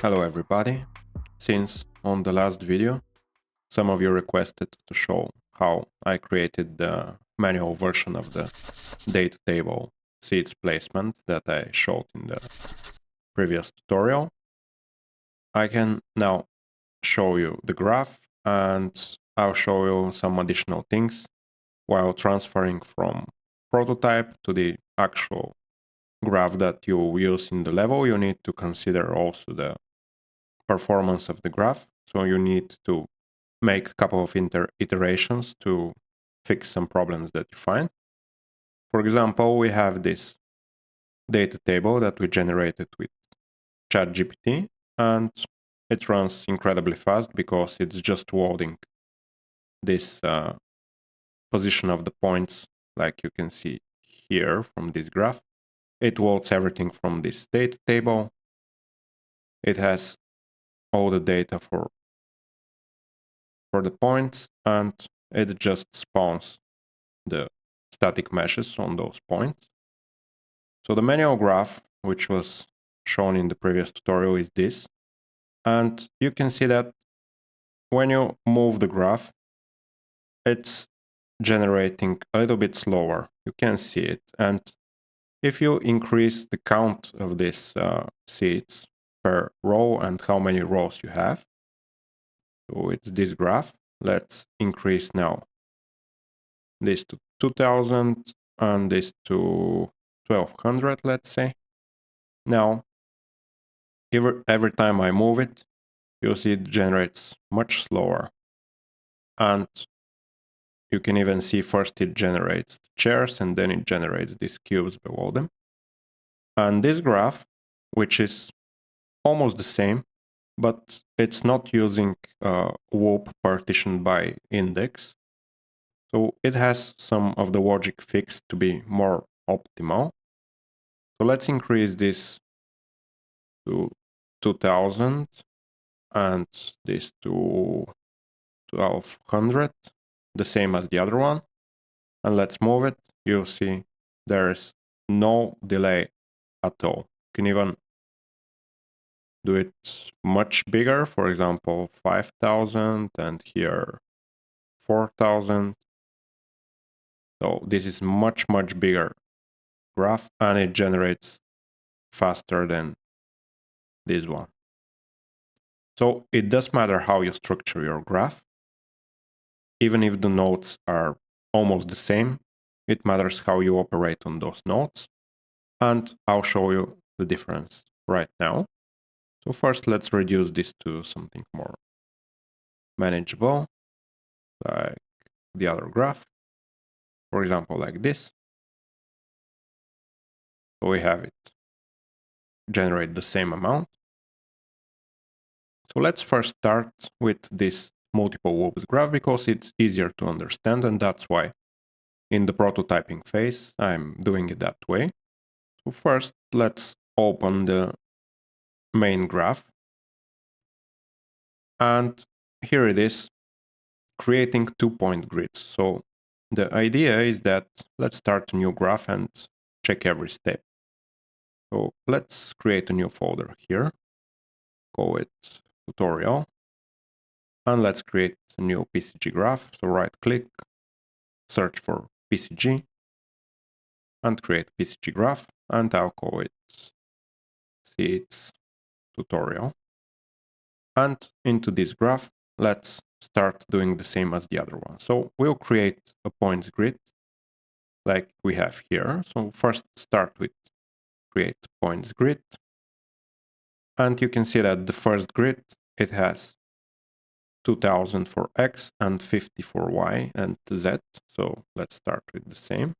Hello everybody. Since on the last video, some of you requested to show how I created the manual version of the data table seeds placement that I showed in the previous tutorial. I can now show you the graph and I'll show you some additional things while transferring from prototype to the actual graph that you use in the level. You need to consider also the performance of the graph. So you need to make a couple of iterations to fix some problems that you find. For example, we have this data table that we generated with ChatGPT, and it runs incredibly fast because it's just loading this position of the points, like you can see here from this graph. It loads everything from this data table. It has all the data for the points, and it just spawns the static meshes on those points. So the manual graph, which was shown in the previous tutorial, is this. And you can see that when you move the graph, it's generating a little bit slower. You can see it. And if you increase the count of these seeds per row and how many rows you have, so it's this graph. Let's increase now this to 2000 and this to 1200, let's say. Now, every time I move it, you'll see it generates much slower. And you can even see first it generates chairs and then it generates these cubes below them. And this graph, which is almost the same, but it's not using loop partitioned by index. So it has some of the logic fixed to be more optimal. So let's increase this to 2000 and this to 1200, the same as the other one. And let's move it. You'll see there's no delay at all. You can even do it much bigger, for example, 5000 and here 4000. So this is much bigger graph and it generates faster than this one. So it does matter how you structure your graph. Even if the nodes are almost the same, it matters how you operate on those nodes. And I'll show you the difference right now. So first, let's reduce this to something more manageable, like the other graph. For example, like this. So we have it generate the same amount. So let's first start with this multiple loops graph because it's easier to understand, and that's why in the prototyping phase I'm doing it that way. So first, let's open the main graph. And here it is, creating 2-point grids. So the idea is that let's start a new graph and check every step. So let's create a new folder here, call it tutorial, and let's create a new PCG graph. So right click, search for PCG, and create PCG graph, and I'll call it seeds tutorial. And into this graph, let's start doing the same as the other one. So we'll create a points grid like we have here. So first start with create points grid. And you can see that the first grid, it has 2000 for X and 50 for Y and Z. So let's start with the same.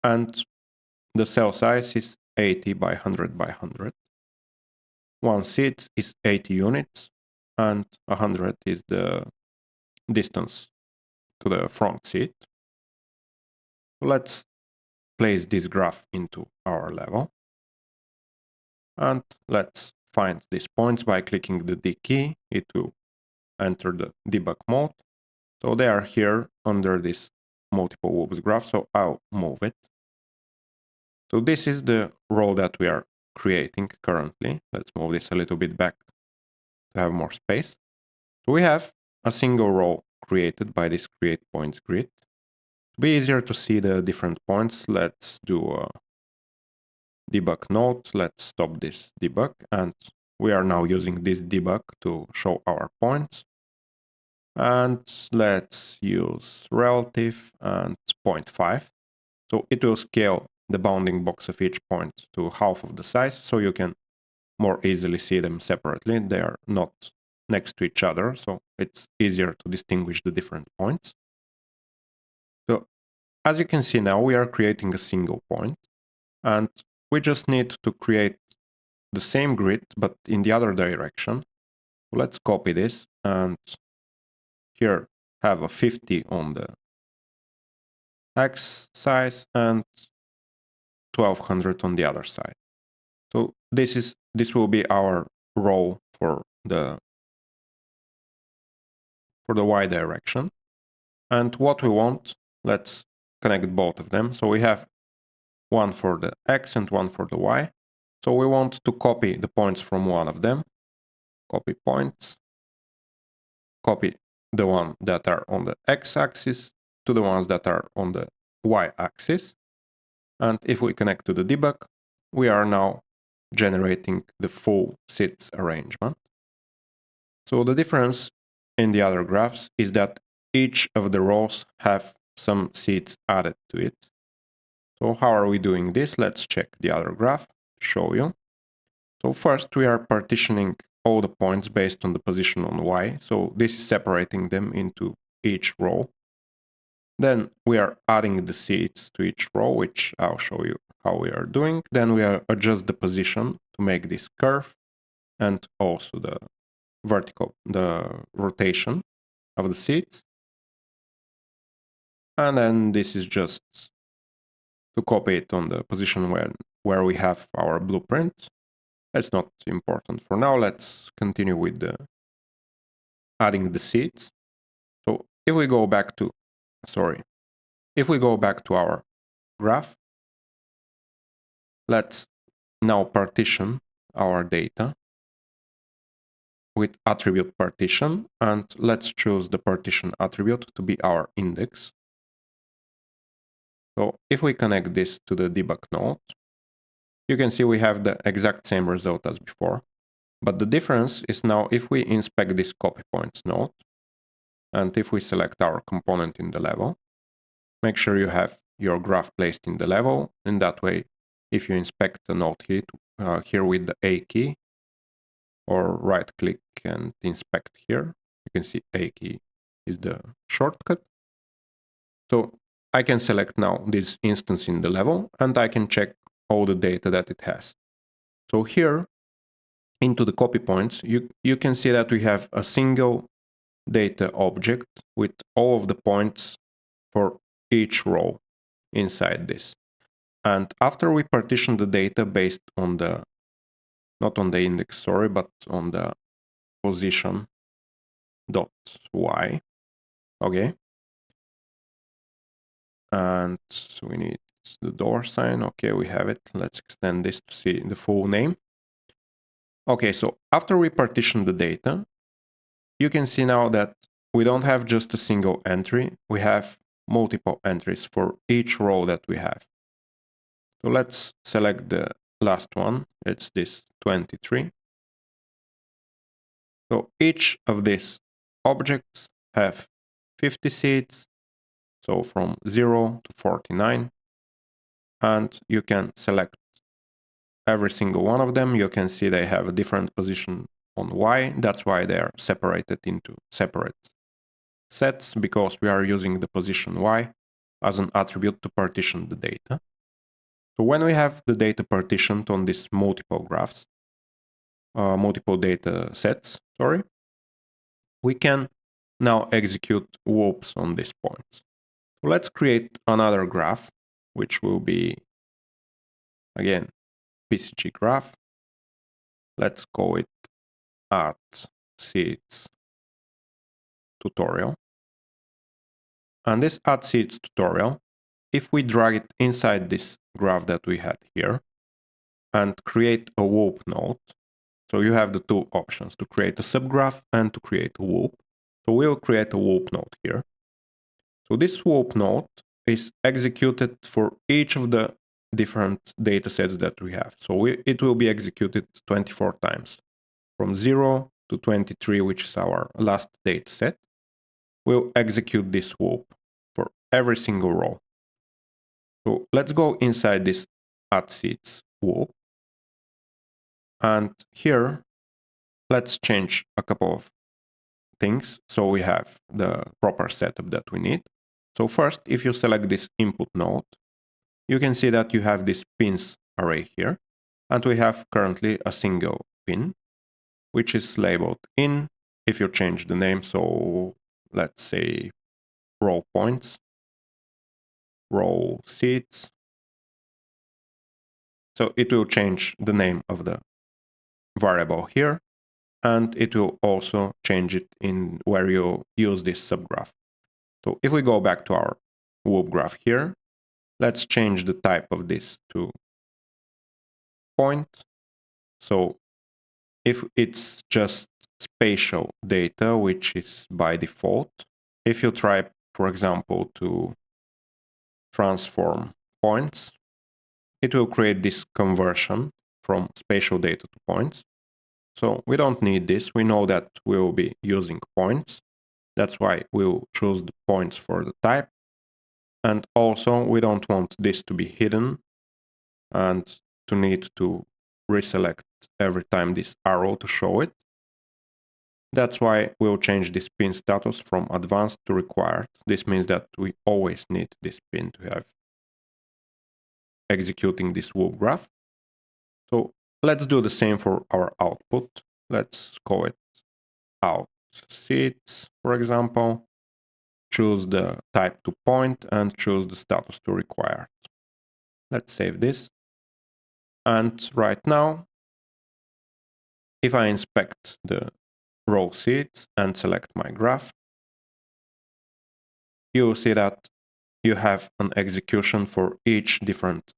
And the cell size is 80 by 100 by 100. One seed is 80 units and 100 is the distance to the front seat. Let's place this graph into our level. And let's find these points by clicking the D key. It will enter the debug mode. So they are here under this multiple loops graph, so I'll move it. So this is the row that we are creating currently. Let's move this a little bit back to have more space. So we have a single row created by this create points grid. To be easier to see the different points, let's do a debug node. Let's stop this debug, and we are now using this debug to show our points. And let's use relative and 0.5. So it will scale the bounding box of each point to half of the size, so you can more easily see them separately. They are not next to each other, so it's easier to distinguish the different points. So as you can see now, we are creating a single point, and we just need to create the same grid, but in the other direction. Let's copy this, and here have a 50 on the X size and 1200 on the other side. So this will be our row for the Y direction. And what we want, let's connect both of them. So we have one for the X and one for the Y. So we want to copy the points from one of them. Copy points. Copy the one that are on the X-axis to the ones that are on the Y-axis. And if we connect to the debug, we are now generating the full seeds arrangement. So the difference in the other graphs is that each of the rows have some seeds added to it. So how are we doing this? Let's check the other graph to show you. So first we are partitioning all the points based on the position on Y. So this is separating them into each row. Then we are adding the seeds to each row, which I'll show you how we are doing. Then we adjust the position to make this curve and also the rotation of the seeds. And then this is just to copy it on the position where we have our blueprint. That's not important for now. Let's continue with adding the seeds. So if we go back to, our graph, let's now partition our data with attribute partition, and let's choose the partition attribute to be our index. So if we connect this to the debug node, you can see we have the exact same result as before. But the difference is now if we inspect this copy points node, and if we select our component in the level, make sure you have your graph placed in the level. In that way, if you inspect the node here with the A key, or right click and inspect here, you can see A key is the shortcut. So I can select now this instance in the level, and I can check all the data that it has. So here, into the copy points, you can see that we have a single data object with all of the points for each row inside this. And after we partition the data based on the, not on the index, sorry, but on the position dot y, okay. And we need the dollar sign. Okay, we have it. Let's extend this to see the full name. Okay, so after we partition the data, you can see now that we don't have just a single entry. We have multiple entries for each row that we have. So let's select the last one. It's this 23. So each of these objects have 50 seeds, so from 0 to 49. And you can select every single one of them. You can see they have a different position on Y. That's why they are separated into separate sets, because we are using the position Y as an attribute to partition the data. So when we have the data partitioned on these multiple graphs, multiple data sets, we can now execute loops on these points. So let's create another graph, which will be, again, PCG graph. Let's call it add seeds tutorial. And this add seeds tutorial, if we drag it inside this graph that we had here, and create a loop node. So you have the two options, to create a subgraph and to create a loop. So we'll create a loop node here. So this loop node is executed for each of the different data sets that we have. So it will be executed 24 times, from 0 to 23, which is our last data set. We'll execute this loop for every single row. So let's go inside this add seeds loop. And here, let's change a couple of things so we have the proper setup that we need. So first, if you select this input node, you can see that you have this pins array here. And we have currently a single pin, which is labeled in. If you change the name, so let's say row points, row seeds. So it will change the name of the variable here, and it will also change it in where you use this subgraph. So if we go back to our loop graph here, let's change the type of this to point. So if it's just spatial data, which is by default, if you try, for example, to transform points, it will create this conversion from spatial data to points. So we don't need this. We know that we will be using points. That's why we'll choose the points for the type. And also, we don't want this to be hidden and to need to reselect every time this arrow to show it. That's why we'll change this pin status from advanced to required. This means that we always need this pin to have executing this loop graph. So let's do the same for our output. Let's call it out seeds, for example. Choose the type to point and choose the status to required. Let's save this. And right now, if I inspect the row seeds and select my graph, you will see that you have an execution for each different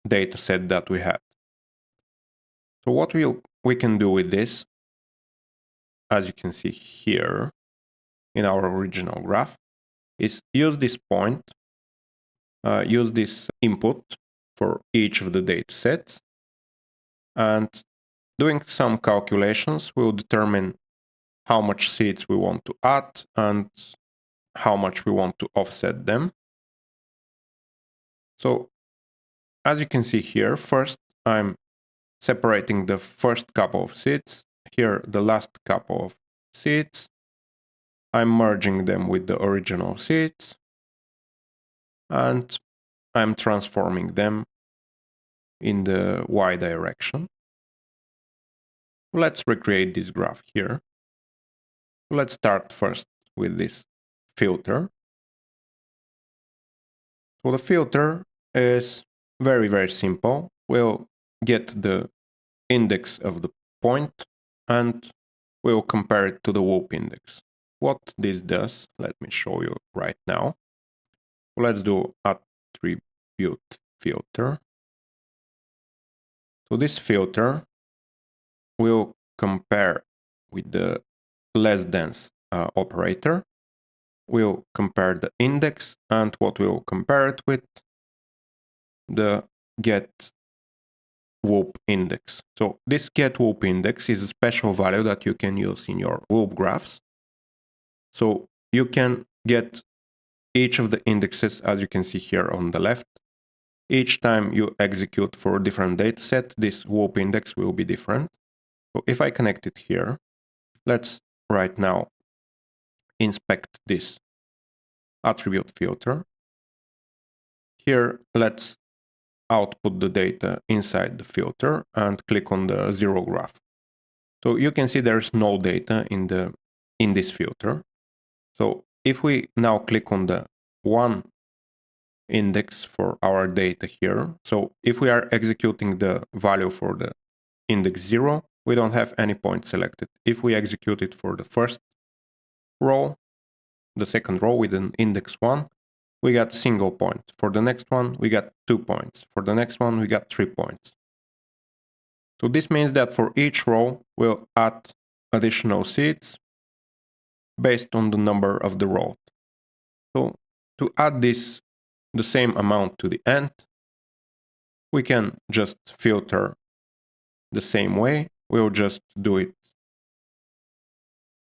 data set that we had. So what we can do with this, as you can see here in our original graph, is use this point, use this input for each of the data sets, and doing some calculations will determine how much seeds we want to add and how much we want to offset them. So as you can see here, first I'm separating the first couple of seeds, here the last couple of seeds. I'm merging them with the original seeds, and I'm transforming them in the Y direction. Let's recreate this graph here. Let's start first with this filter. So the filter is very, very simple. We'll get the index of the point and we'll compare it to the loop index. What this does, let me show you right now. Let's do attribute filter. So this filter will compare with the less dense operator. We'll compare the index, and what we'll compare it with, the get loop index. So this get loop index is a special value that you can use in your loop graphs. So you can get each of the indexes, as you can see here on the left. Each time you execute for a different data set, this loop index will be different. So if I connect it here, let's right now inspect this attribute filter. Here, let's output the data inside the filter and click on the zero graph. So you can see there's no data in this filter. So if we now click on the one index for our data here, so if we are executing the value for the index 0, we don't have any point selected. If we execute it for the first row, the second row with an index 1, we got a single point. For the next one, we got 2 points. For the next one, we got 3 points. So this means that for each row, we'll add additional seeds based on the number of the row. So to add this, the same amount to the end, we can just filter the same way. We'll just do it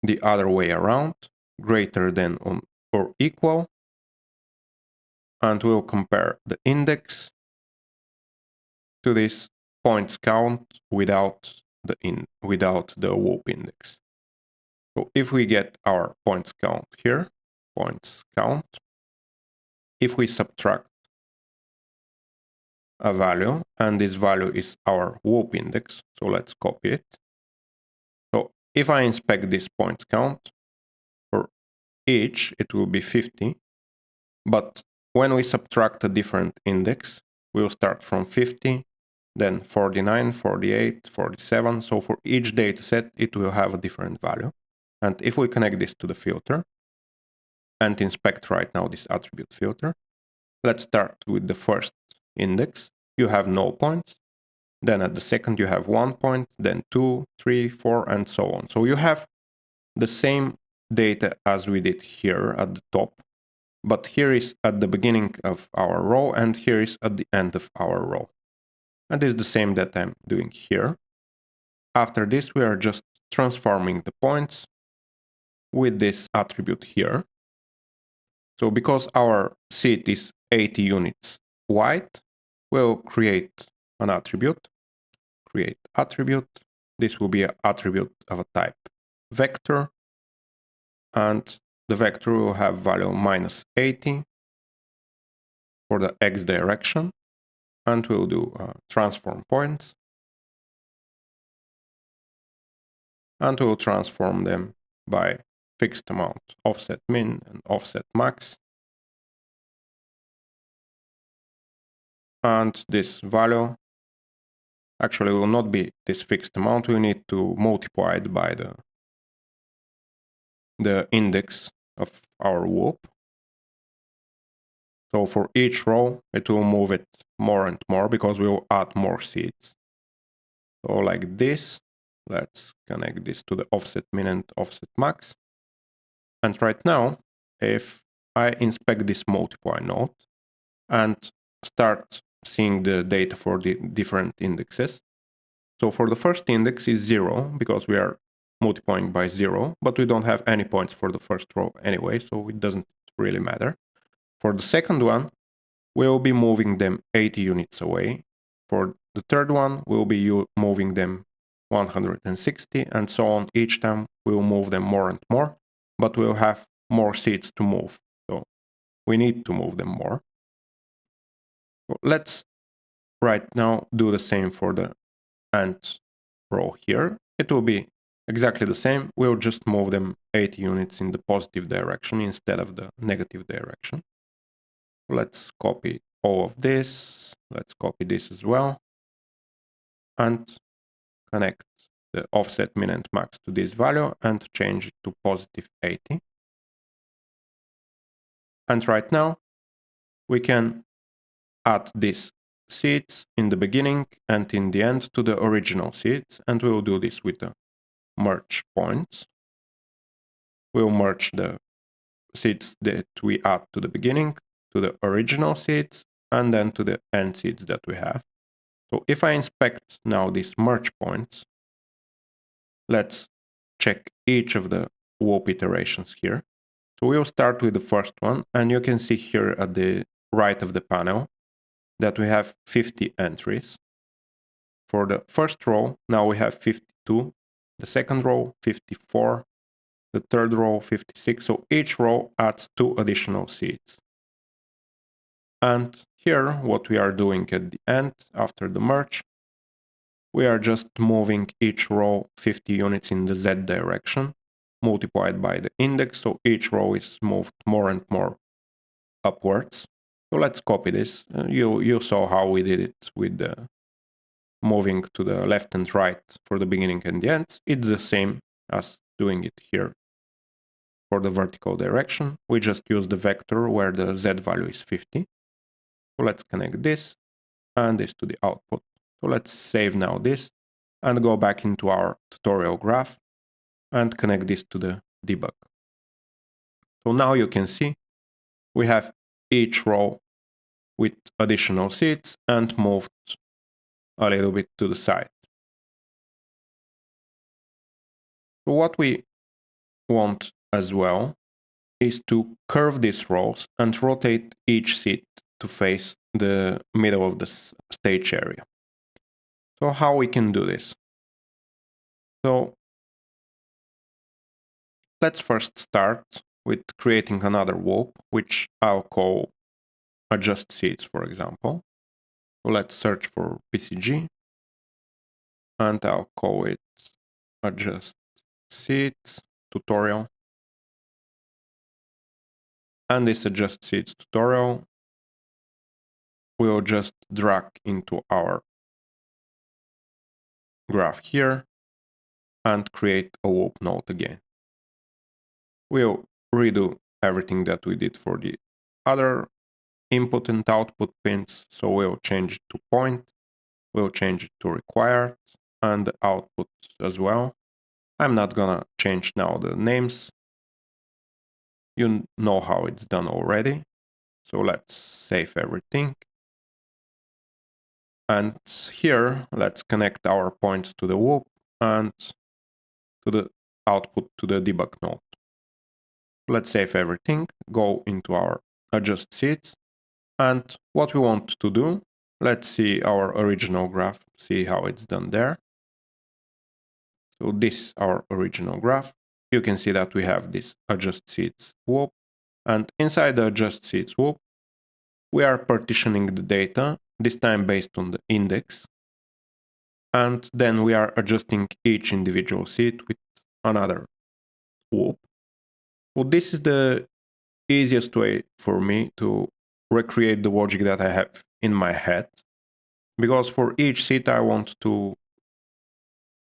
the other way around, greater than or equal, and we'll compare the index to this points count without the whoop index. So if we get our points count here, points count, if we subtract a value, and this value is our whoop index, so let's copy it. So if I inspect this points count, for each it will be 50, but when we subtract a different index, we'll start from 50, then 49, 48, 47, so for each data set it will have a different value. And if we connect this to the filter, and inspect right now this attribute filter, let's start with the first index. You have no points. Then at the second you have 1 point, then 2, 3, 4, and so on. So you have the same data as we did here at the top, but here is at the beginning of our row, and here is at the end of our row. And it's the same that I'm doing here. After this, we are just transforming the points with this attribute here. So because our seed is 80 units wide, we'll create an attribute. Create attribute. This will be an attribute of a type vector, and the vector will have value -80 for the x direction, and we'll do transform points, and we'll transform them by fixed amount, offset min and offset max. And this value actually will not be this fixed amount. We need to multiply it by the index of our whoop. So for each row, it will move it more and more because we will add more seeds. So like this, let's connect this to the offset min and offset max. And right now, if I inspect this multiply node and start seeing the data for the different indexes. So for the first index is 0 because we are multiplying by 0, but we don't have any points for the first row anyway, so it doesn't really matter. For the second one, we'll be moving them 80 units away. For the third one, we'll be moving them 160, and so on. Each time we'll move them more and more, but we'll have more seeds to move. So we need to move them more. So let's right now do the same for the end row here. It will be exactly the same. We'll just move them 80 units in the positive direction instead of the negative direction. Let's copy all of this. Let's copy this as well. And connect the offset min and max to this value and change it to +80. And right now, we can add these seeds in the beginning and in the end to the original seeds. And we will do this with the merge points. We'll merge the seeds that we add to the beginning to the original seeds and then to the end seeds that we have. So if I inspect now these merge points, let's check each of the whoop iterations here. So we'll start with the first one, and you can see here at the right of the panel that we have 50 entries. For the first row, now we have 52, the second row 54, the third row 56, so each row adds 2 additional seeds. And here, what we are doing at the end, after the merge, we are just moving each row 50 units in the Z direction, multiplied by the index, so each row is moved more and more upwards. So let's copy this. You saw how we did it with the moving to the left and right for the beginning and the ends. It's the same as doing it here for the vertical direction. We just use the vector where the Z value is 50. So let's connect this and this to the output. So let's save now this. and go back into our tutorial graph and connect this to the debug. So now you can see we have each row with additional seats and moved a little bit to the side. So what we want as well is to curve these rows and rotate each seat to face the middle of the stage area. So how we can do this? So let's first start with creating another whoop, which I'll call adjust seats, for example. So let's search for PCG and I'll call it adjust seats tutorial. And this adjust seats tutorial we'll just drag into our graph here and create a loop node again. We'll redo everything that we did for the other input and output pins. So we'll change it to point, we'll change it to required, and the output as well. I'm not gonna change now the names. You know how it's done already. So let's save everything. And here, let's connect our points to the loop and to the output to the debug node. Let's save everything, go into our adjust seats, and what we want to do, let's see our original graph, see how it's done there. So this is our original graph. You can see that we have this adjust seats loop, and inside the adjust seats loop, we are partitioning the data, this time based on the index, and then we are adjusting each individual seat with another loop. Well, this is the easiest way for me to recreate the logic that I have in my head, because for each seat I want to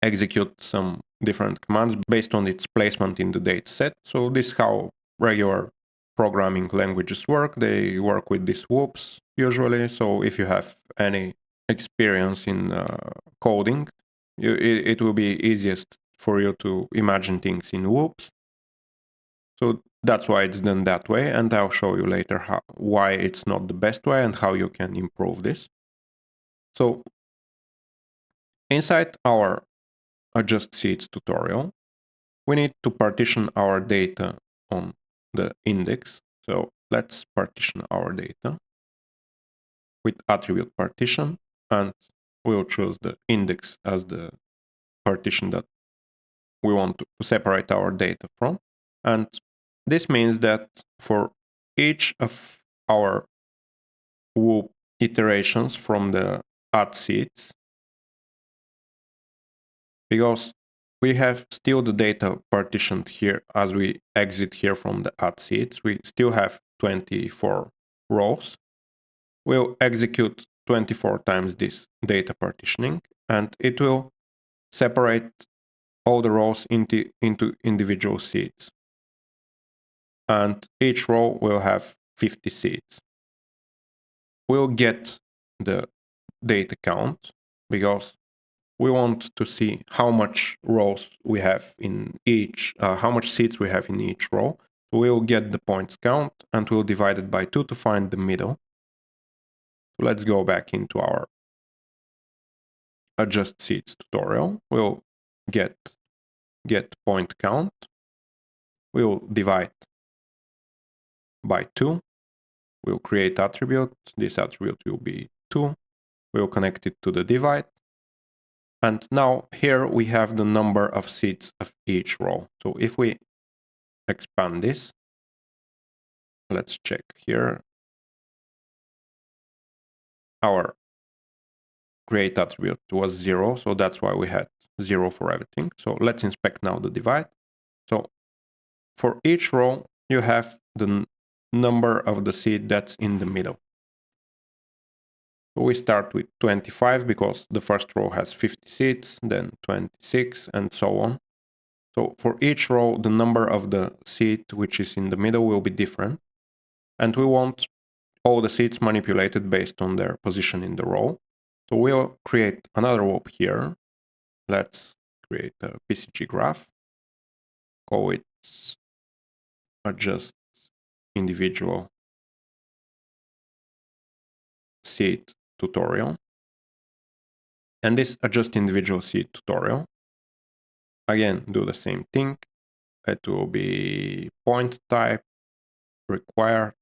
execute some different commands based on its placement in the data set. So this is how regular programming languages work. They work with these loops usually. So if you have any experience in coding, it will be easiest for you to imagine things in loops. So that's why it's done that way, and I'll show you later why it's not the best way and how you can improve this. So inside our adjust seats tutorial, we need to partition our data on the index. So let's partition our data with attribute partition, and we'll choose the index as the partition that we want to separate our data from. And this means that for each of our loop iterations from the add seats, because we have still the data partitioned here as we exit here from the add seats, we still have 24 rows. We'll execute 24 times this data partitioning, and it will separate all the rows into individual seats. And each row will have 50 seats. We'll get the data count because we want to see how much rows we have in each, how much seats we have in each row. We'll get the points count and we'll divide it by 2 to find the middle. So let's go back into our adjust seats tutorial. We'll get point count. We'll divide by 2. We'll create attribute. This attribute will be 2. We'll connect it to the divide. And now here we have the number of seats of each row. So if we expand this, let's check here. Our create attribute was 0, so that's why we had 0 for everything. So let's inspect now the divide. So for each row, you have the number of the seat that's in the middle. So we start with 25 because the first row has 50 seats, then 26, and so on. So for each row, the number of the seat which is in the middle will be different. And we want all the seats manipulated based on their position in the row. So we'll create another loop here let's create a PCG graph, call it adjust individual seed tutorial. And this adjust individual seed tutorial, again, do the same thing. It will be point type, required,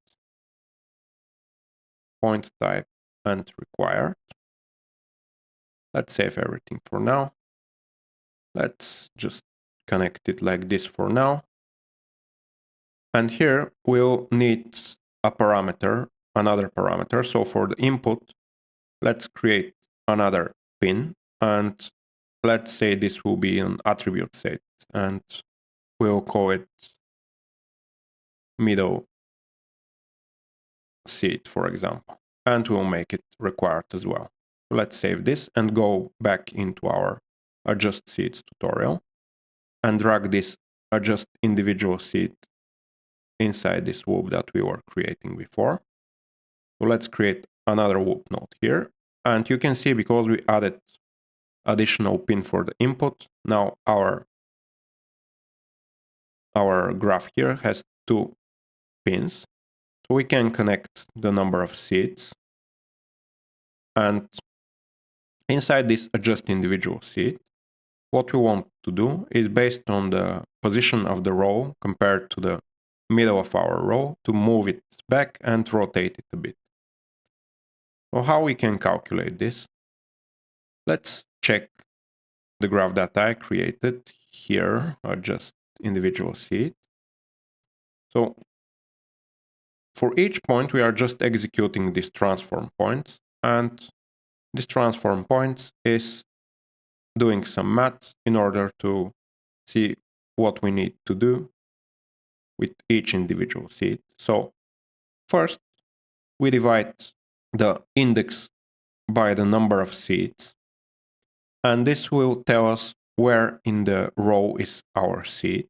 point type, and required. Let's save everything for now. Let's just connect it like this for now. And here we'll need a parameter, another parameter. So for the input, let's create another pin, and let's say this will be an attribute set, and we'll call it middle seed, for example, and we'll make it required as well. Let's save this and go back into our adjust seeds tutorial and drag this adjust individual seed inside this whoop that we were creating before. So let's create another whoop node here. And you can see, because we added additional pin for the input, now our graph here has 2 pins. So we can connect the number of seeds. And inside this adjust individual seed, what we want to do is, based on the position of the row compared to the middle of our row, to move it back and rotate it a bit. So how we can calculate this? Let's check the graph that I created here, adjust individual seed. So for each point, we are just executing these transform points, and this transform points is doing some math in order to see what we need to do with each individual seed. So first, we divide the index by the number of seeds, and this will tell us where in the row is our seed.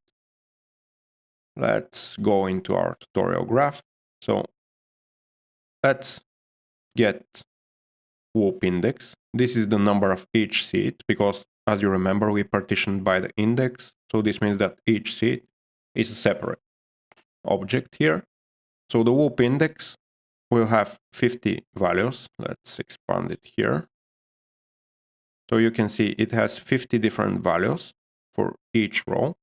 Let's go into our tutorial graph. So let's get whoop index. This is the number of each seed, because as you remember, we partitioned by the index. So this means that each seed is a separate object here. So the whoop index will have 50 values. Let's expand it here. So you can see it has 50 different values for each row,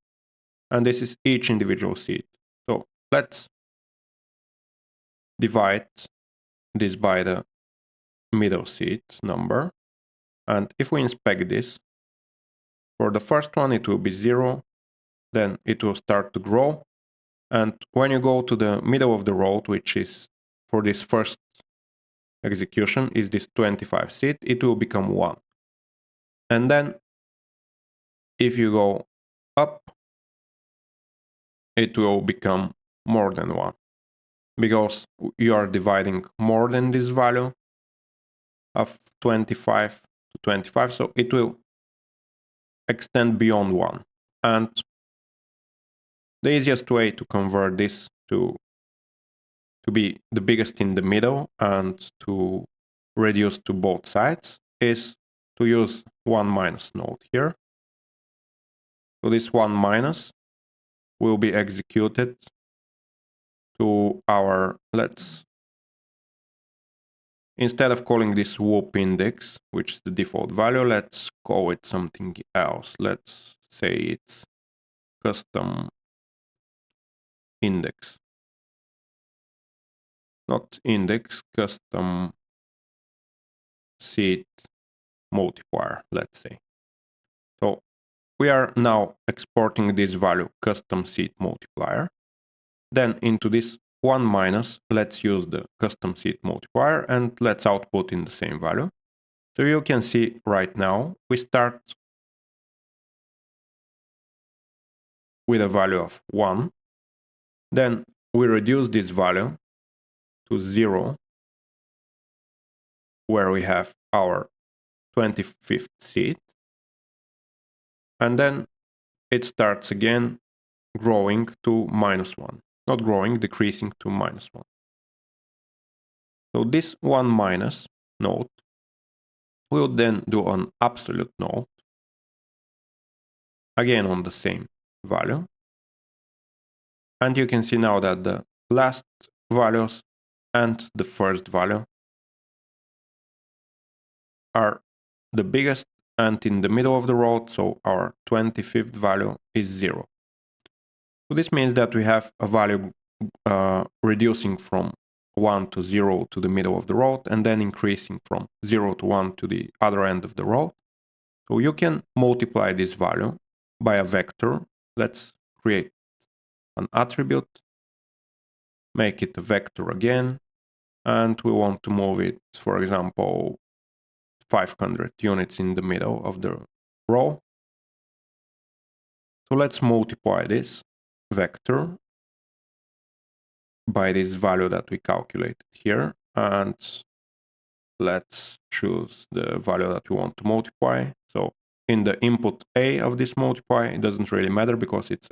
and this is each individual seed. So let's divide this by the middle seed number. And if we inspect this, for the first one it will be 0, then it will start to grow. And when you go to the middle of the row, which is for this first execution is this 25 seed, it will become 1. And then if you go up, it will become more than 1, because you are dividing more than this value of 25 to 25, so it will extend beyond 1. And the easiest way to convert this to be the biggest in the middle and to reduce to both sides is to use 1 minus node here. So this 1 minus will be executed to our, instead of calling this whoop index, which is the default value, let's call it something else. Let's say it's custom index. Not index, custom seed multiplier, let's say. So we are now exporting this value, custom seed multiplier. Then into this 1 minus, let's use the custom seed multiplier and let's output in the same value. So you can see right now, we start with a value of 1. Then we reduce this value to 0, where we have our 25th seed. And then it starts again growing to -1. Not growing, decreasing to -1. So this 1 minus node will then do an absolute node. again on the same value. And you can see now that the last values and the first value are the biggest and in the middle of the road, so our 25th value is 0. So this means that we have a value reducing from 1 to 0 to the middle of the road, and then increasing from 0 to 1 to the other end of the road. So you can multiply this value by a vector. Let's create an attribute, make it a vector again, and we want to move it, for example, 500 units in the middle of the row. So let's multiply this vector by this value that we calculated here, and let's choose the value that we want to multiply. So in the input A of this multiply, it doesn't really matter because it's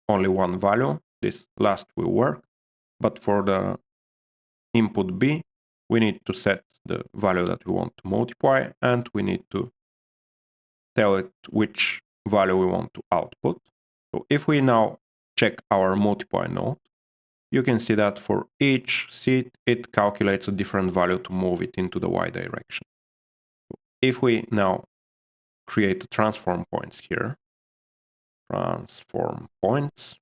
only one value. This last will work. But for the input B, we need to set the value that we want to multiply, and we need to tell it which value we want to output. So if we now check our multiply node, you can see that for each seed, it calculates a different value to move it into the y direction. If we now create the transform points here, transform points,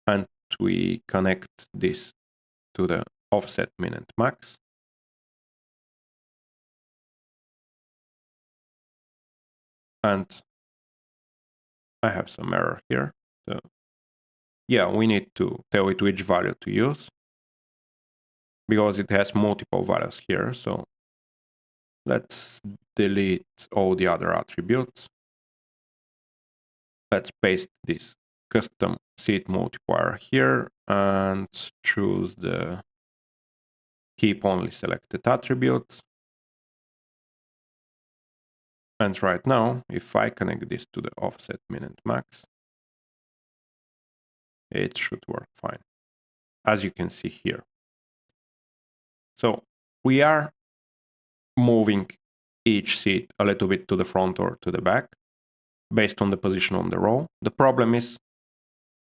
and we connect this to the offset min and max, and I have some error here. So yeah, we need to tell it which value to use because it has multiple values here. So let's delete all the other attributes. Let's paste this custom seed multiplier here and choose the keep only selected attributes. And right now, if I connect this to the offset min and max, it should work fine, as you can see here. So we are moving each seed a little bit to the front or to the back based on the position on the row. The problem is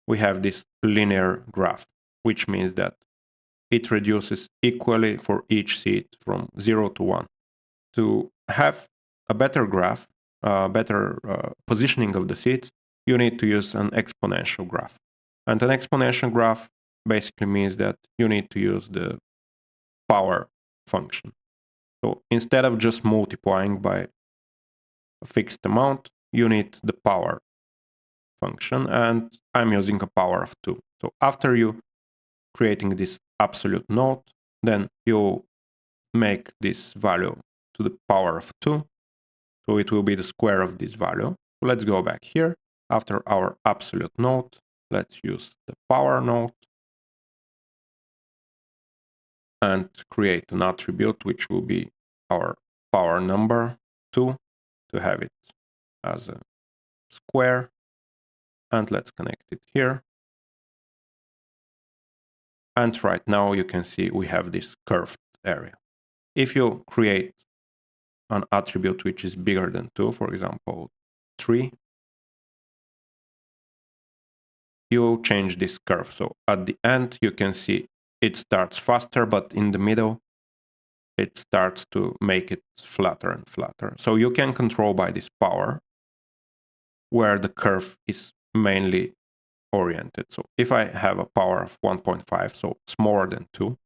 we have this linear graph, which means that it reduces equally for each seed from 0 to 1. To have a better graph, better positioning of the seeds, you need to use an exponential graph. And an exponential graph basically means that you need to use the power function. So instead of just multiplying by a fixed amount, you need the power function, and I'm using a power of 2. So after you creating this absolute node, then you make this value to the power of 2. So it will be the square of this value. So let's go back here. After our absolute node, let's use the power node and create an attribute which will be our power number 2 to have it as a square. And let's connect it here. And right now you can see we have this curved area. If you create an attribute which is bigger than 2, for example, 3, you change this curve. So at the end, you can see it starts faster, but in the middle, it starts to make it flatter and flatter. So you can control by this power where the curve is mainly oriented. So if I have a power of 1.5, so smaller than 2,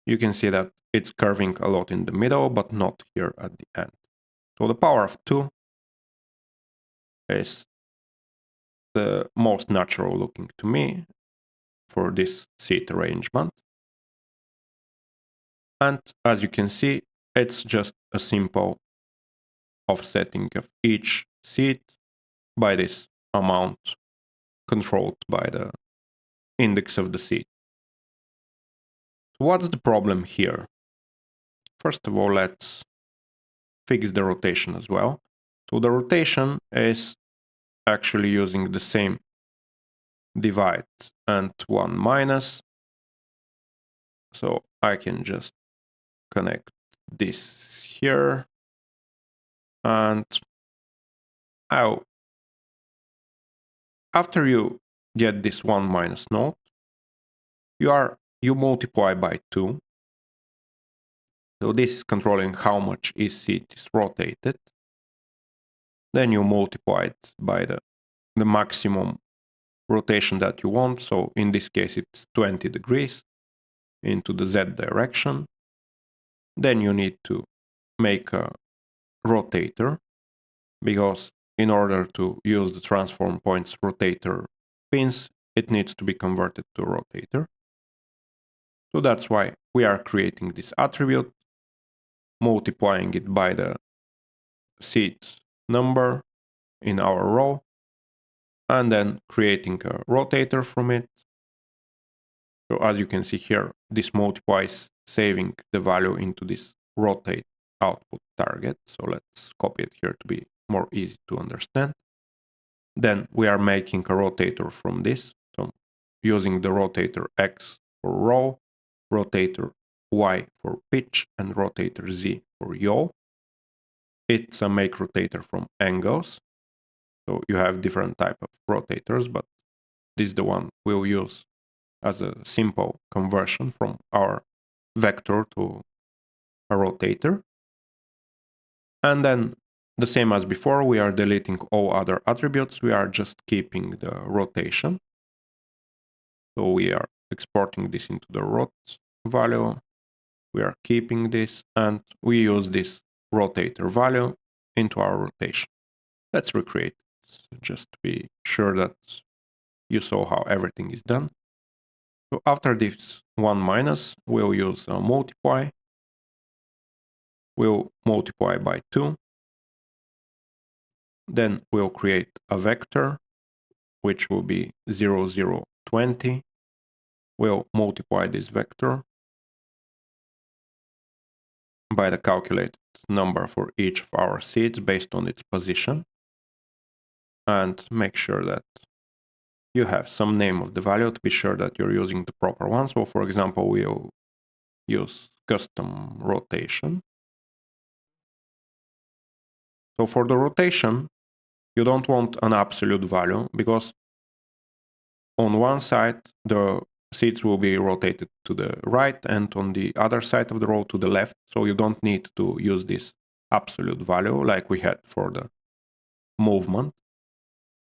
you can see that it's curving a lot in the middle, but not here at the end. So the power of 2 is the most natural looking to me for this seed arrangement. And as you can see, it's just a simple offsetting of each seed by this amount controlled by the index of the seed. What's the problem here? First of all, let's fix the rotation as well. So the rotation is actually using the same divide and 1 minus. So I can just connect this here, and Now, after you get this 1 minus node, you multiply by 2. So this is controlling how much each seat is rotated. Then you multiply it by the maximum rotation that you want. So in this case, it's 20 degrees into the Z direction. Then you need to make a rotator, because in order to use the transform points rotator pins, it needs to be converted to a rotator. So that's why we are creating this attribute, multiplying it by the seat number in our row, and then creating a rotator from it. So as you can see here, this multiplies, saving the value into this rotate output target. So let's copy it here to be more easy to understand. Then we are making a rotator from this. So using the rotator X for row, rotator Y for pitch, and rotator Z for yaw. It's a make rotator from angles. So you have different type of rotators, but this is the one we'll use as a simple conversion from our vector to a rotator. And then the same as before, we are deleting all other attributes. We are just keeping the rotation. So we are exporting this into the rot value. We are keeping this, and we use this rotator value into our rotation. Let's recreate it just to be sure that you saw how everything is done. So after this 1 minus, we'll use a multiply. We'll multiply by 2. Then we'll create a vector, which will be 0, 0, 20. We'll multiply this vector by the calculated number for each of our seeds based on its position. And make sure that you have some name of the value to be sure that you're using the proper one. So for example, we'll use custom rotation. So for the rotation, you don't want an absolute value, because on one side the seats will be rotated to the right and on the other side of the row to the left. So you don't need to use this absolute value like we had for the movement.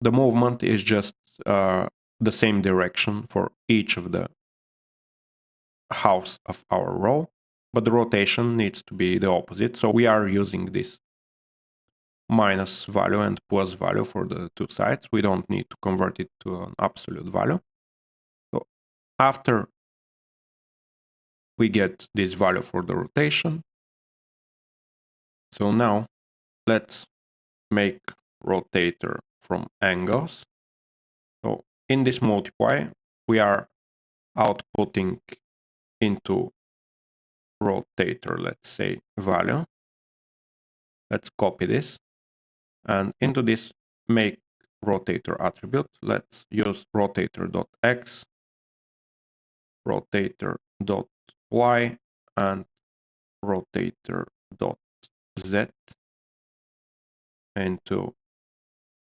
The movement is just the same direction for each of the halves of our row, but the rotation needs to be the opposite. So we are using this minus value and plus value for the two sides. We don't need to convert it to an absolute value. So after we get this value for the rotation, so now let's make rotator from angles. So in this multiply, we are outputting into rotator, let's say, value. Let's copy this, and into this make rotator attribute, let's use rotator.x, rotator.y, and rotator.z into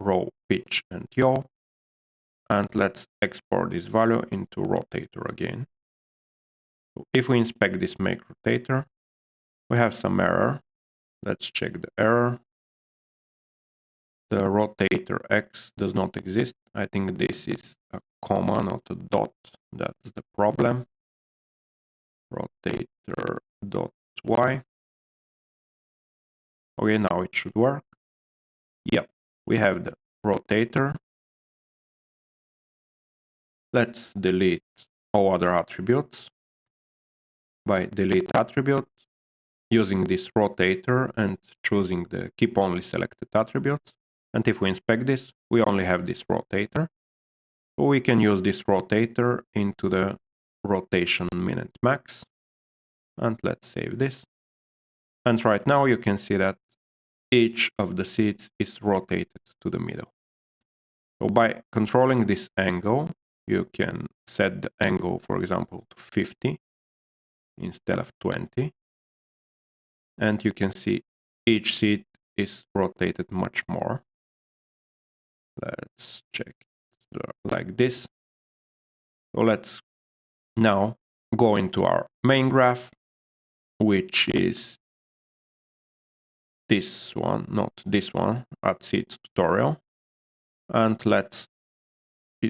row, pitch, and yaw. And let's export this value into rotator again. So if we inspect this make rotator, we have some error. Let's check the error. The rotator X does not exist. I think this is a comma, not a dot. That's the problem. Rotator dot Y. Okay, now it should work. Yep, we have the rotator. Let's delete all other attributes by delete attribute, using this rotator and choosing the keep only selected attributes. And if we inspect this, we only have this rotator. So we can use this rotator into the rotation minute max. And let's save this. And right now you can see that each of the seats is rotated to the middle. So by controlling this angle, you can set the angle, for example, to 50 instead of 20. And you can see each seat is rotated much more. Let's check like this. So let's now go into our main graph, which is this one, not this one, at seeds tutorial. And let's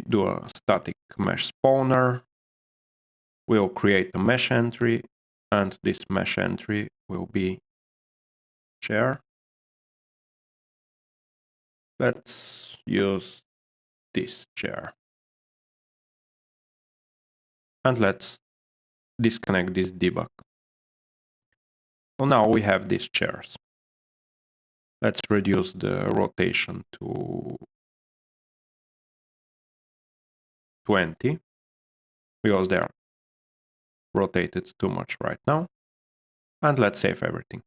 do a static mesh spawner. We'll create a mesh entry, and this mesh entry will be chair. Let's use this chair. And let's disconnect this debug. So now we have these chairs. Let's reduce the rotation to 20 because they are rotated too much right now. And let's save everything.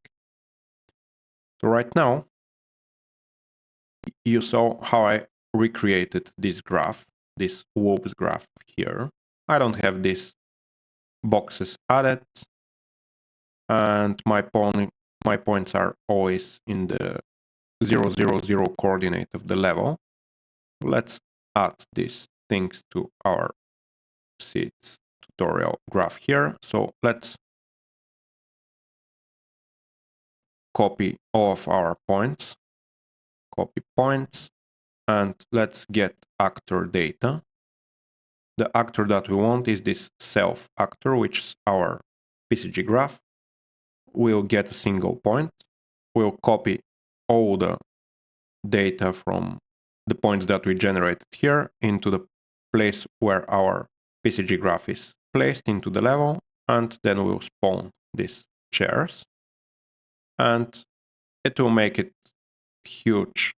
So right now, you saw how I recreated this graph, this whoops graph here. I don't have these boxes added, and my points are always in the 0, 0, 0 coordinate of the level. Let's add these things to our seeds tutorial graph here. So let's copy all of our points, copy points, and let's get actor data. The actor that we want is this self actor, which is our PCG graph. We'll get a single point. We'll copy all the data from the points that we generated here into the place where our PCG graph is placed into the level, and then we'll spawn these chairs. And it will make it huge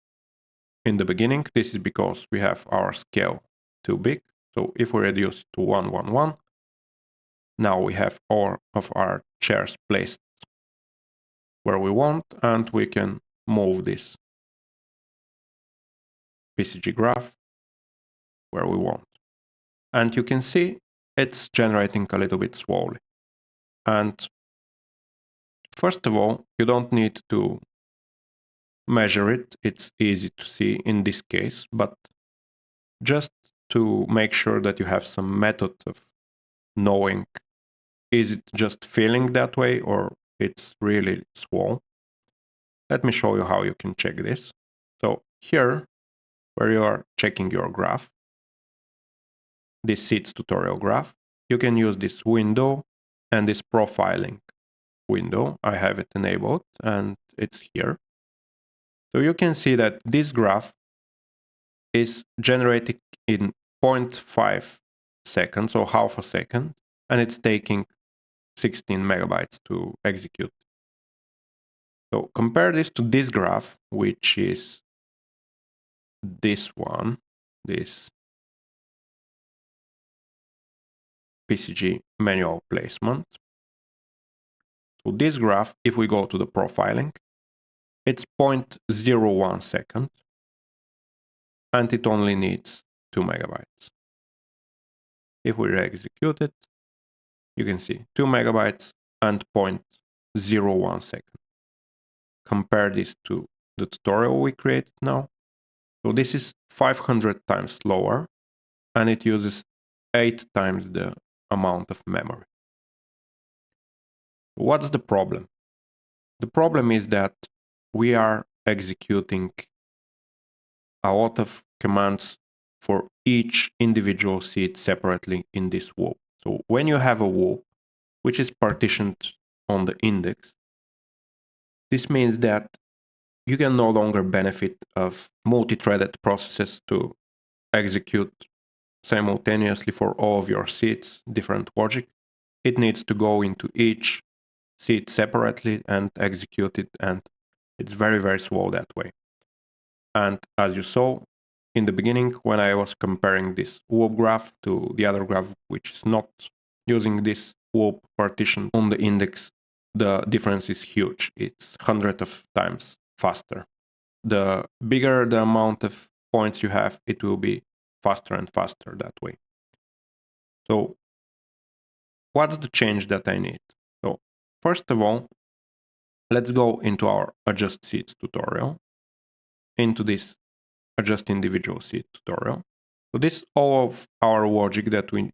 in the beginning. This is because we have our scale too big. So if we reduce to 1, 1, 1, now we have all of our chairs placed where we want, and we can move this PCG graph where we want. And you can see it's generating a little bit slowly. And first of all, you don't need to measure it. It's easy to see in this case, but just to make sure that you have some method of knowing, is it just feeling that way or it's really slow? Let me show you how you can check this. So here, where you are checking your graph, this seeds tutorial graph, you can use this window and this profiling window. I have it enabled and it's here. So you can see that this graph is generated in 0.5 seconds, or half a second, and it's taking 16 megabytes to execute. So compare this to this graph, which is this one, this PCG manual placement. So this graph, if we go to the profiling, it's 0.01 second, and it only needs 2 megabytes. If we re-execute it, you can see 2 megabytes and 0.01 second. Compare this to the tutorial we created now. So this is 500 times slower, and it uses 8 times the amount of memory. What's the problem? The problem is that we are executing a lot of commands for each individual seed separately in this whoop. So when you have a whoop, which is partitioned on the index, this means that you can no longer benefit of multi-threaded processes to execute simultaneously for all of your seeds, different logic. It needs to go into each seed separately and execute it, and it's very, very slow that way. And as you saw in the beginning, when I was comparing this whoop graph to the other graph, which is not using this whoop partition on the index, the difference is huge. It's hundreds of times faster. The bigger the amount of points you have, it will be faster and faster that way. So what's the change that I need? So first of all, let's go into our adjust seeds tutorial, into this adjust individual seed tutorial. So this is all of our logic that we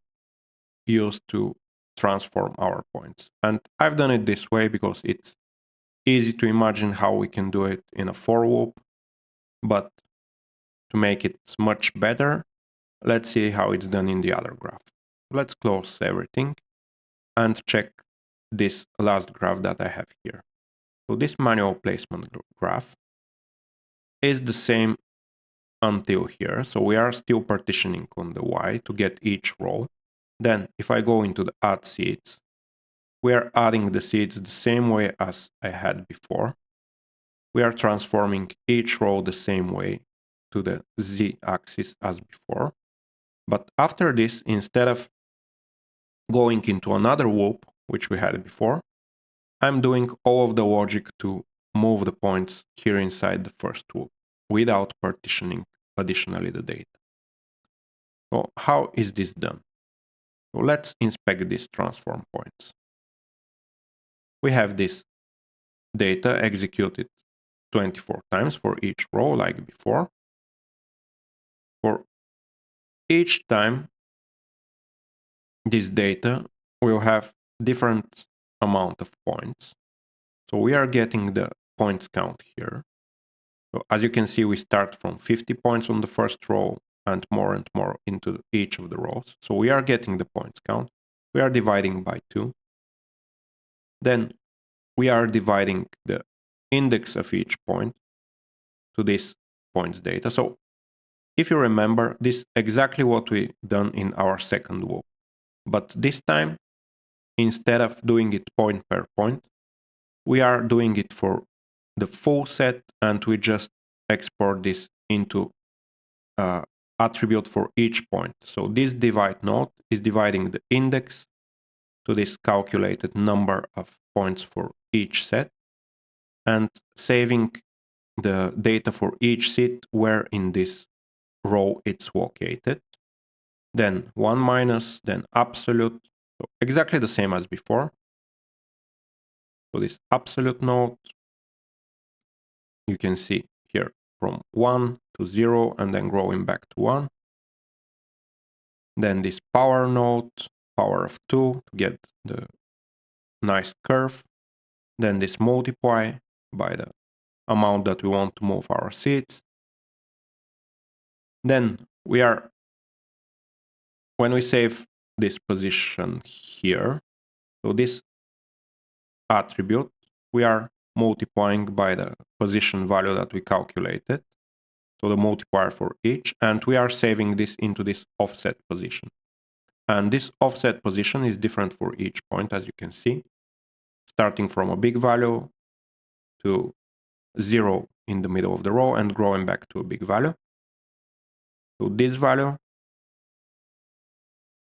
use to transform our points. And I've done it this way because it's easy to imagine how we can do it in a for loop, but to make it much better, let's see how it's done in the other graph. Let's close everything and check this last graph that I have here. So this manual placement graph is the same until here. So we are still partitioning on the Y to get each row. Then if I go into the add seeds, we are adding the seeds the same way as I had before. We are transforming each row the same way to the Z axis as before. But after this, instead of going into another loop, which we had before, I'm doing all of the logic to move the points here inside the first loop without partitioning additionally the data. So how is this done? So let's inspect these transform points. We have this data executed 24 times for each row like before. For each time, this data will have different amount of points. So we are getting the points count here. So as you can see, we start from 50 points on the first row and more into each of the rows. So we are getting the points count. We are dividing by 2. Then we are dividing the index of each point to this points data. So if you remember, this is exactly what we done in our second loop. But this time, instead of doing it point per point, we are doing it for the full set, and we just export this into attribute for each point. So this divide node is dividing the index to this calculated number of points for each set and saving the data for each seed where in this row it's located. Then 1 minus, then absolute, so exactly the same as before. So this absolute node, you can see here from 1 to 0 and then growing back to 1. Then this power node, power of 2 to get the nice curve. Then this multiply by the amount that we want to move our seeds. Then when we save this position here, so this attribute, we are multiplying by the position value that we calculated. So the multiplier for each, and we are saving this into this offset position. And this offset position is different for each point, as you can see, starting from a big value to 0 in the middle of the row and growing back to a big value. So this value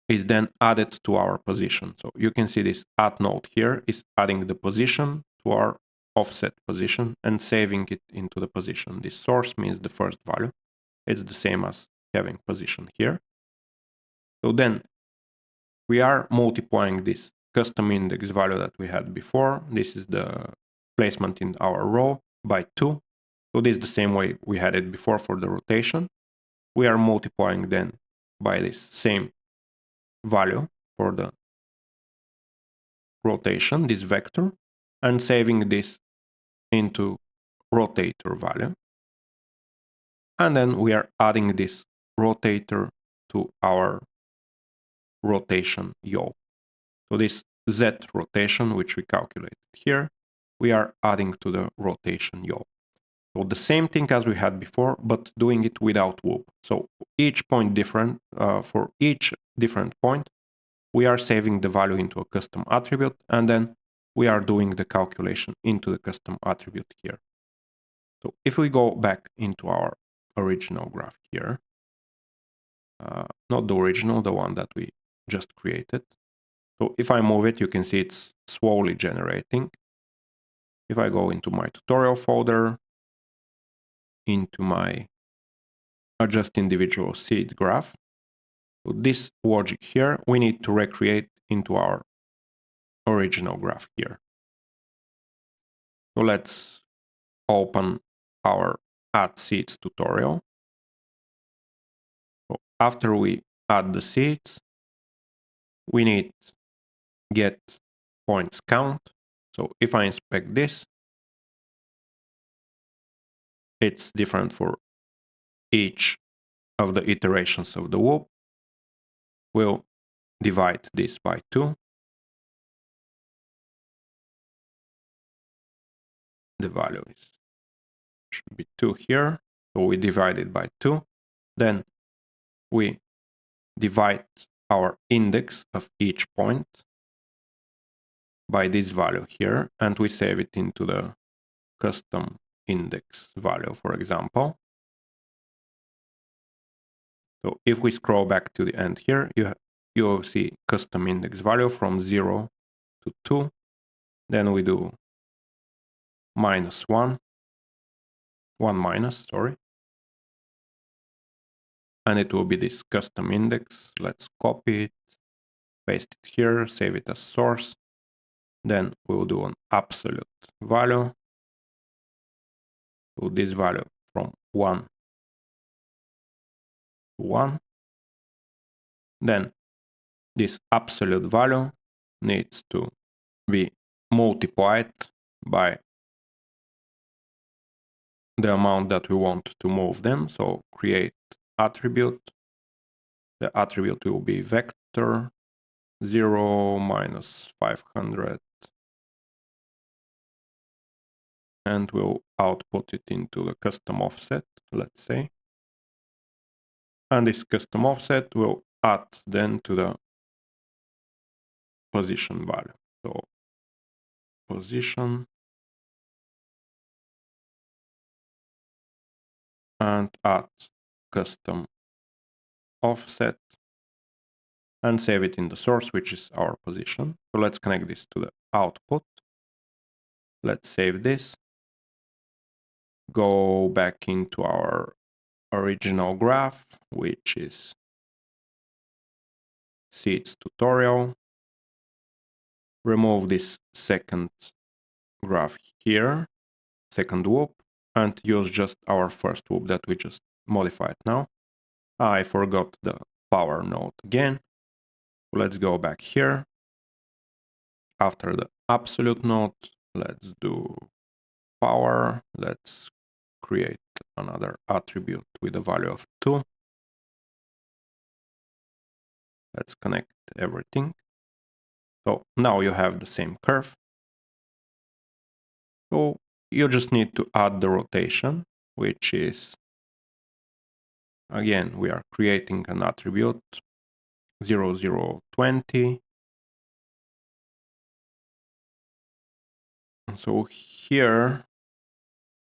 is then added to our position. So you can see this add node here is adding the position to our offset position and saving it into the position. This source means the first value. It's the same as having position here. So then we are multiplying this custom index value that we had before. This is the placement in our row by 2. So this is the same way we had it before for the rotation. We are multiplying then by this same value for the rotation, this vector, and saving this into rotator value. And then we are adding this rotator to our rotation yaw. So this Z rotation, which we calculated here, we are adding to the rotation yaw. So the same thing as we had before, but doing it without loop. So each point different, for each different point, we are saving the value into a custom attribute, and then we are doing the calculation into the custom attribute here. So if we go back into our original graph here, not the original, the one that we just created. So if I move it, you can see it's slowly generating. If I go into my tutorial folder, into my adjust individual seed graph, so this logic here, we need to recreate into our original graph here. So let's open our add seeds tutorial. after we add the seeds, we need get points count. So if I inspect this, it's different for each of the iterations of the loop. We'll divide this by 2. The value should be 2 here. So we divide it by 2. Then we divide our index of each point by this value here, and we save it into the custom index value, for example. So if we scroll back to the end here, you'll see custom index value from 0 to 2. Then we do -1, 1 minus, sorry. And it will be this custom index. Let's copy it, paste it here, save it as source. Then we'll do an absolute value. So this value from 1 to 1. Then this absolute value needs to be multiplied by the amount that we want to move them. So create attribute. The attribute will be vector 0 minus 500. And we'll output it into the custom offset, let's say. And this custom offset will add then to the position value. So position and add custom offset and save it in the source, which is our position. So let's connect this to the output. Let's save this. Go back into our original graph, which is seeds tutorial. Remove this second graph here, second loop, and use just our first loop that we just modified now. I forgot the power node again. Let's go back here. After the absolute node, let's do power. Let's create another attribute with a value of 2. Let's connect everything. So now you have the same curve. So you just need to add the rotation, which is, again, we are creating an attribute 0020. So here,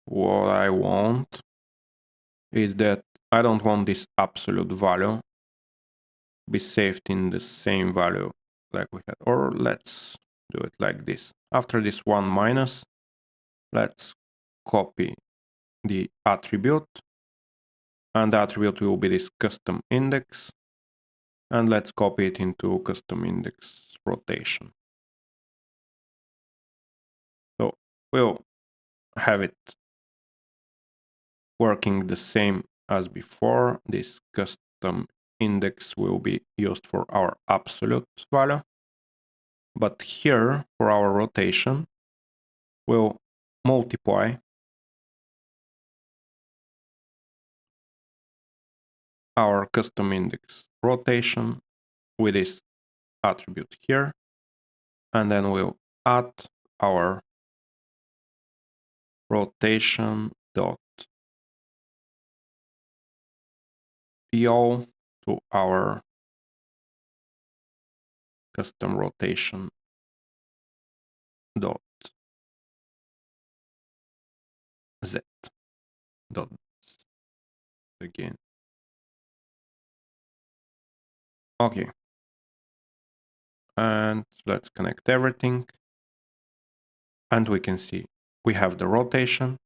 what I want is that I don't want this absolute value be saved in the same value like we had, or let's do it like this. After this 1 minus, let's copy the attribute, and the attribute will be this custom index, and let's copy it into custom index rotation. So we'll have it working the same as before. This custom index will be used for our absolute value, but here for our rotation we'll multiply our custom index rotation with this attribute here, and then we'll add our rotation dot PO to our custom rotation dot Z dot again. Okay, and let's connect everything, and we can see we have the rotation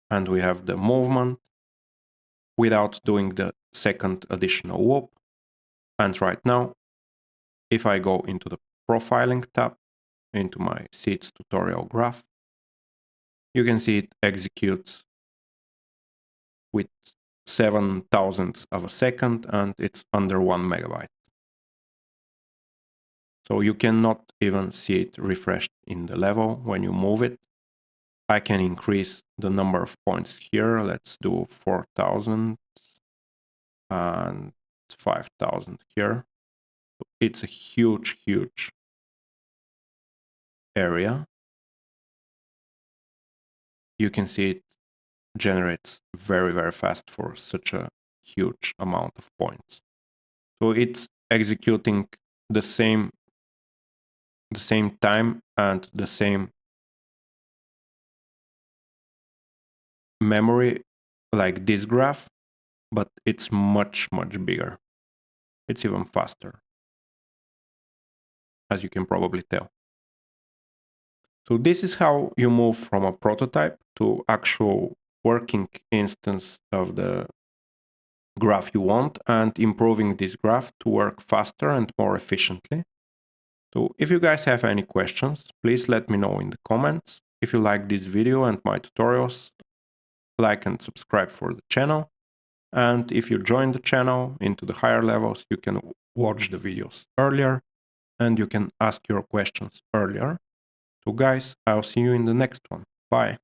and we have the movement without doing the second additional loop. And right now, if I go into the profiling tab, into my seeds tutorial graph, you can see it executes with 7 thousandths of a second, and it's under 1 megabyte. So you cannot even see it refreshed in the level when you move it. I can increase the number of points here. Let's do 4,000 and 5,000 here. It's a huge, huge area. You can see it generates very, very fast for such a huge amount of points. So it's executing the same time and the same memory like this graph, but it's much, much bigger. It's even faster, as you can probably tell. So this is how you move from a prototype to actual working instance of the graph you want, and improving this graph to work faster and more efficiently. So if you guys have any questions, please let me know in the comments. If you like this video and my tutorials, like and subscribe for the channel. And if you join the channel into the higher levels, you can watch the videos earlier and you can ask your questions earlier. So guys, I'll see you in the next one. Bye.